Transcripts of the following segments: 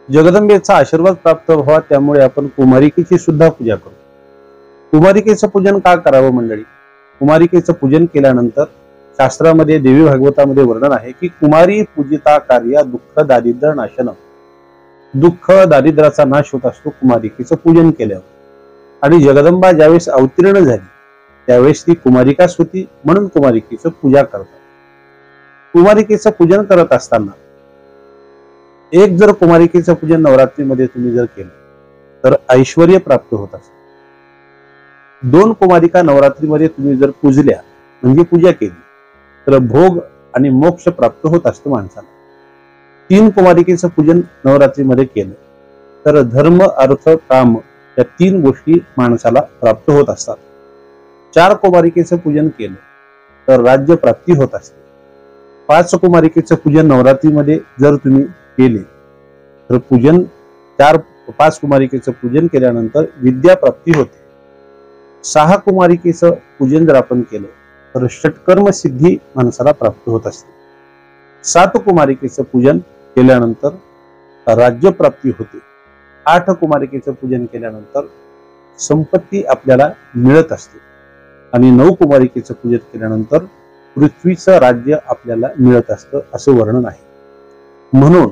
जगदंबेचा आशीर्वाद प्राप्त व्हावा त्यामुळे आपण कुमारिकेची सुद्धा पूजा करतो. कुमारिकेचं पूजन का करावं मंडळी? कुमारिकेचं पूजन केल्यानंतर शास्त्रामध्ये देवी भागवतामध्ये वर्णन आहे की कुमारी पूजिता कार्य दुःख दारिद्र्य नाशनम. दुःख दारिद्र्याचा नाश होत असतो कुमारिकेचं पूजन केल्यावर. आणि जगदंबा ज्यावेळेस अवतीर्ण झाली त्यावेळेस ती कुमारिकाच होती, म्हणून कुमारिकेचं पूजा करतात. कुमारिकेचं पूजन करत असताना एक जर कुमारिकेचं पूजन नवरात्रीमध्ये तुम्ही जर केलं तर ऐश्वर्य प्राप्त होत असतं. 2 कुमारिका नवरात्रीमध्ये तुम्ही जर पूजल्या म्हणजे पूजा केली तर भोग आणि मोक्ष प्राप्त होत असतो माणसाला. 3 कुमारिकेचं पूजन नवरात्रीमध्ये केलं तर धर्म अर्थ काम या 3 गोष्टी माणसाला प्राप्त होत असतात. 4 कुमारिकेचं पूजन केलं तर राज्य प्राप्ती होत असते. 5 कुमारिकेचं पूजन नवरात्रीमध्ये जर तुम्ही केले तर 5 कुमारिकेचं पूजन केल्यानंतर विद्या प्राप्ती होते. 6 कुमारिकेचं पूजन जर आपण केलं तर षटकर्म सिद्धी माणसाला प्राप्त होत असते. 7 कुमारिकेचं पूजन केल्यानंतर राज्य प्राप्ती होते. 8 कुमारिकेचं पूजन केल्यानंतर संपत्ती आपल्याला मिळत असते. आणि 9 कुमारिकेचं पूजन केल्यानंतर पृथ्वीचं राज्य आपल्याला मिळत असतं असं वर्णन आहे. म्हणून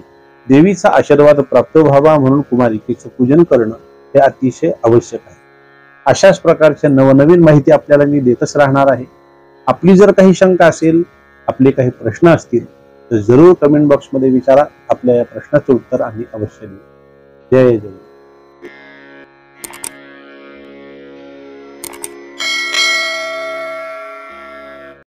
देवीचा आशीर्वाद प्राप्त व्हावा म्हणून कुमारिकेचं पूजन करणं हे अतिशय आवश्यक आहे. अशाच प्रकारच्या नवनवीन माहिती आपल्याला मी देतच राहणार आहे. आपली जर काही शंका असेल, आपले काही प्रश्न असतील तर जरूर कमेंट बॉक्समध्ये विचारा. आपल्या या प्रश्नाचं उत्तर आम्ही अवश्य देऊ. जय जय.